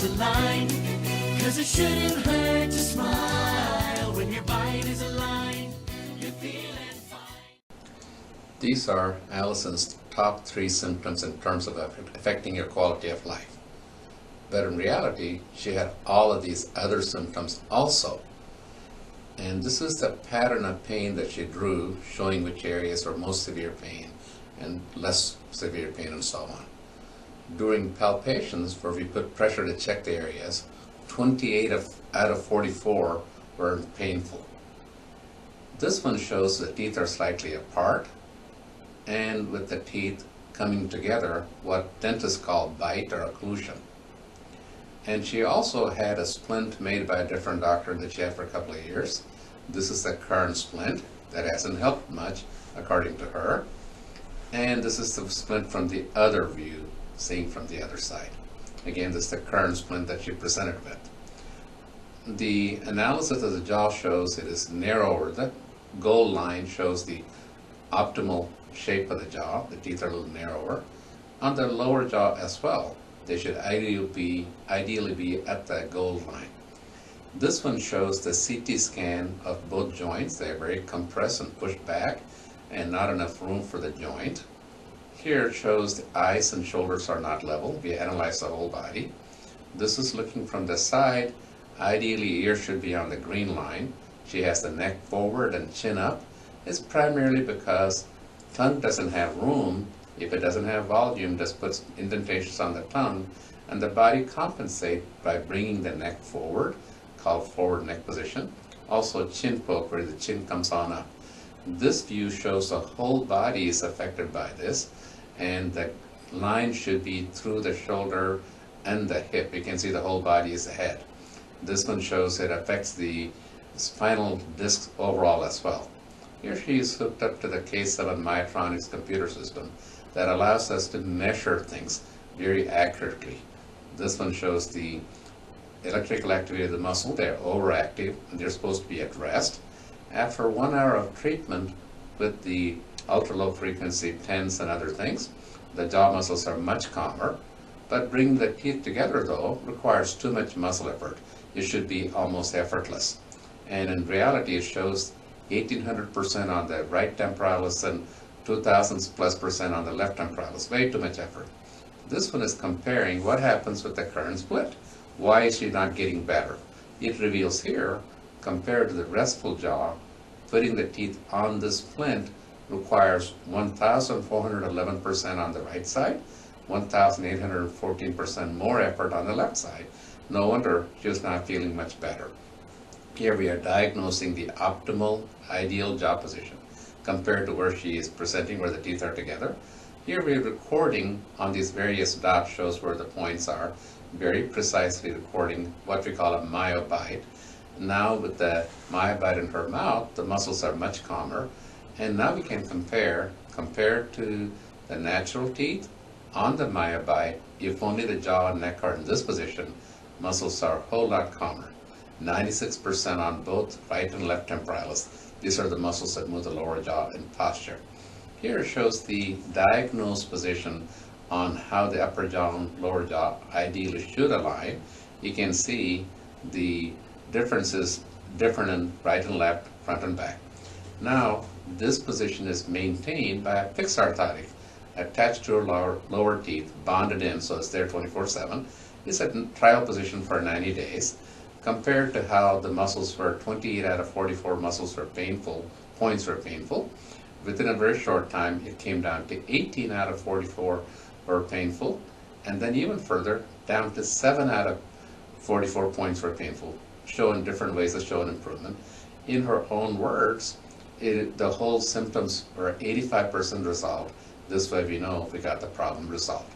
aligned. Cause it shouldn't hurt to smile when your bite is aligned. You're feeling fine. These are Allison's top 3 symptoms in terms of affecting your quality of life. But in reality, she had all of these other symptoms also. And this is the pattern of pain that she drew, showing which areas are most severe pain and less severe pain and so on. During palpations, where we put pressure to check the areas, 28 out of 44 were painful. This one shows the teeth are slightly apart, and with the teeth coming together, what dentists call bite or occlusion. And she also had a splint made by a different doctor that she had for a couple of years. This is the current splint. That hasn't helped much, according to her. And this is the splint from the other view, seen from the other side. Again, this is the current splint that she presented with. The analysis of the jaw shows it is narrower. The gold line shows the optimal shape of the jaw. The teeth are a little narrower. On the lower jaw as well, they should ideally be at the gold line. This one shows the CT scan of both joints. They're very compressed and pushed back and not enough room for the joint. Here it shows the eyes and shoulders are not level. We analyze the whole body. This is looking from the side. Ideally, ear should be on the green line. She has the neck forward and chin up. It's primarily because tongue doesn't have room. If it doesn't have volume, just puts indentations on the tongue, and the body compensates by bringing the neck forward, called forward neck position. Also chin poke, where the chin comes on up. This view shows the whole body is affected by this, and the line should be through the shoulder and the hip. You can see the whole body is the head. This one shows it affects the spinal disc overall as well. Here she is hooked up to the K7 Myotronics computer system that allows us to measure things very accurately. This one shows the electrical activity of the muscle. They're overactive and they're supposed to be at rest. After 1 hour of treatment with the ultra low frequency TENS and other things, the jaw muscles are much calmer. But bringing the teeth together, though, requires too much muscle effort. It should be almost effortless. And in reality, it shows 1800% on the right temporalis and 2000+% on the left temporalis. Way too much effort. This one is comparing what happens with the current split. Why is she not getting better? It reveals here, compared to the restful jaw, putting the teeth on this splint requires 1411% on the right side, 1814% more effort on the left side. No wonder she was not feeling much better. Here we are diagnosing the optimal, ideal jaw position compared to where she is presenting, where the teeth are together. Here we are recording on these various dots, shows where the points are, very precisely recording what we call a myobite. Now with the myobite in her mouth, the muscles are much calmer, and now we can compare to the natural teeth on the myobite. If only the jaw and neck are in this position, muscles are a whole lot calmer. 96% on both right and left temporalis. These are the muscles that move the lower jaw in posture. Here it shows the diagnosed position on how the upper jaw and lower jaw ideally should align. You can see the differences different in right and left, front and back. Now, this position is maintained by a fixed orthotic attached to her lower teeth, bonded in so it's there 24/7. It's a trial position for 90 days. Compared to how the muscles were 28 out of 44 muscles were painful, points were painful. Within a very short time, it came down to 18 out of 44 were painful, and then even further, down to 7 out of 44 points were painful, showing different ways of showing improvement. In her own words, the whole symptoms were 85% resolved. This way we know we got the problem resolved.